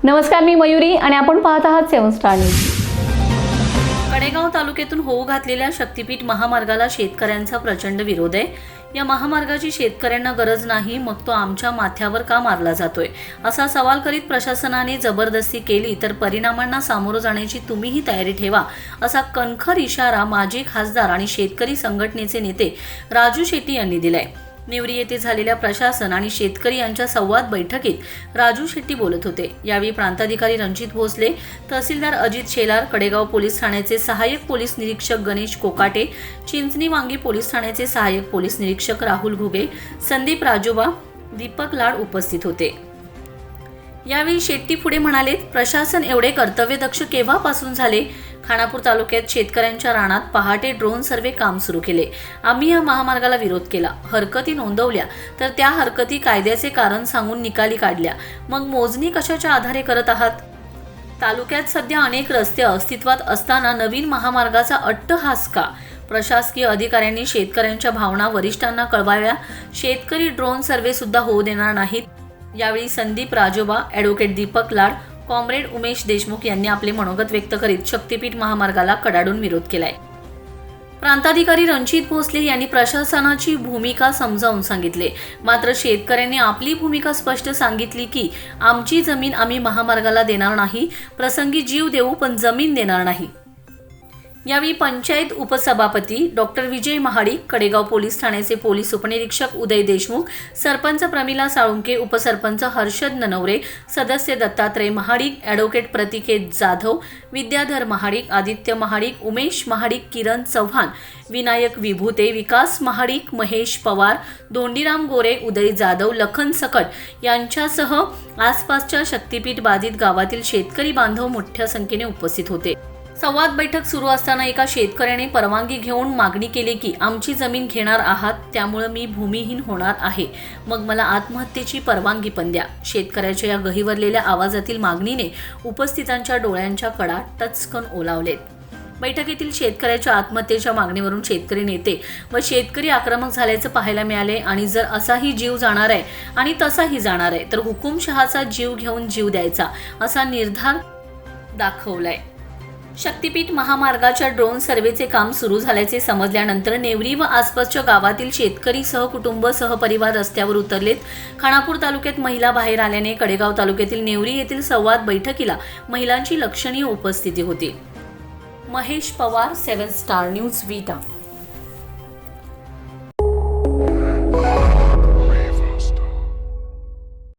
नमस्कार, मी मयुरी आणि आपण पाहत आहात 7 स्टार न्यूज. कडेगाव तालुक्यातून होऊ घातलेल्या शक्तीपीठ महामार्गाला शेतकऱ्यांचा प्रचंड विरोध आहे. या महामार्गाची शेतकऱ्यांना गरज नाही, मग तो आमच्या माथ्यावर का मारला जातोय, असा सवाल करीत प्रशासनाने जबरदस्ती केली तर परिणामांना सामोरं जाण्याची तुम्हीही तयारी ठेवा, असा कणखर इशारा माजी खासदार आणि शेतकरी संघटनेचे नेते राजू शेट्टी यांनी दिलाय. नेवरी येथे झालेल्या प्रशासन आणि शेतकरी यांच्या संवाद बैठकीत राजू शेट्टी बोलत होते. यावेळी प्रांताधिकारी रणजित भोसले, तहसीलदार अजित शेलार, कडेगाव पोलीस ठाण्याचे सहाय्यक पोलीस निरीक्षक गणेश कोकाटे, चिंचणी वांगी पोलीस ठाण्याचे सहाय्यक पोलीस निरीक्षक राहुल घुगे, संदीप राजोबा, दीपक लाड उपस्थित होते. यावेळी शेट्टी पुढे म्हणाले, प्रशासन एवढे कर्तव्यदक्ष केव्हापासून झाले? खानापूर तालुक्यात शेतकऱ्यांच्या रानात पहाटे ड्रोन सर्वे काम सुरू केले. आम्ही या महामार्गाला विरोध केला, हरकती नोंदवल्या, तर त्या हरकती कायद्याचे कारण सांगून निकाली काढल्या. मग मोजणी कशाच्या आधारे करत आहात? तालुक्यात सध्या अनेक रस्ते अस्तित्वात असताना नवीन महामार्गाचा अट्टहास का? प्रशासकीय अधिकाऱ्यांनी शेतकऱ्यांच्या भावना वरिष्ठांना कळवाव्या. शेतकरी ड्रोन सर्वे सुद्धा होऊ देणार नाहीत. यावेळी संदीप राजोबा, ॲडव्होकेट दीपक लाड, कॉम्रेड उमेश देशमुख यांनी आपले मनोगत व्यक्त करीत शक्तीपीठ महामार्गाला कडाडून विरोध केलाय. प्रांताधिकारी रणजित भोसले यांनी प्रशासनाची भूमिका समजावून सांगितले. मात्र शेतकऱ्यांनी आपली भूमिका स्पष्ट सांगितली की आमची जमीन आम्ही महामार्गाला देणार नाही, प्रसंगी जीव देऊ पण जमीन देणार नाही. यावेळी पंचायत उपसभापती डॉक्टर विजय महाडिक, कडेगाव पोलीस ठाण्याचे पोलीस उपनिरीक्षक उदय देशमुख, सरपंच प्रमिला साळुंके, उपसरपंच हर्षद ननवरे, सदस्य दत्तात्रय महाडिक, ॲडव्होकेट प्रतिकेत जाधव, विद्याधर महाडिक, आदित्य महाडिक, उमेश महाडिक, किरण चव्हाण, विनायक विभूते, विकास महाडिक, महेश पवार, दोंडीराम गोरे, उदय जाधव, लखन सकट यांच्यासह आसपासच्या शक्तीपीठ बाधित गावातील शेतकरी बांधव मोठ्या संख्येने उपस्थित होते. संवाद बैठक सुरू असताना एका शेतकऱ्याने परवानगी घेऊन मागणी केली की आमची जमीन घेणार आहात, त्यामुळे मी भूमिहीन होणार आहे, मग मला आत्महत्येची परवानगी पण द्या. शेतकऱ्याच्या या गहिवरलेल्या आवाजातील मागणीने उपस्थितांच्या डोळ्यांच्या कडा टचकन ओलावलेत. बैठकीतील शेतकऱ्याच्या आत्महत्येच्या मागणीवरून शेतकरी नेते व शेतकरी आक्रमक झाल्याचं पाहायला मिळाले आणि जर असाही जीव जाणार आहे आणि तसाही जाणार आहे तर हुकुमशहाचा जीव घेऊन जीव द्यायचा, असा निर्धार दाखवलाय. शक्तीपीठ महामार्गाच्या ड्रोन सर्वेचे काम सुरू झाल्याचे समजल्यानंतर नेवरी व आसपासच्या गावातील शेतकरी सहकुटुंब सहपरिवार रस्त्यावर उतरलेत. खानापूर तालुक्यात महिला बाहेर आल्याने कडेगाव तालुक्यातील नेवरी येथील संवाद बैठकीला महिलांची लक्षणीय उपस्थिती होती. महेश पवार, 7 स्टार न्यूज, विटा.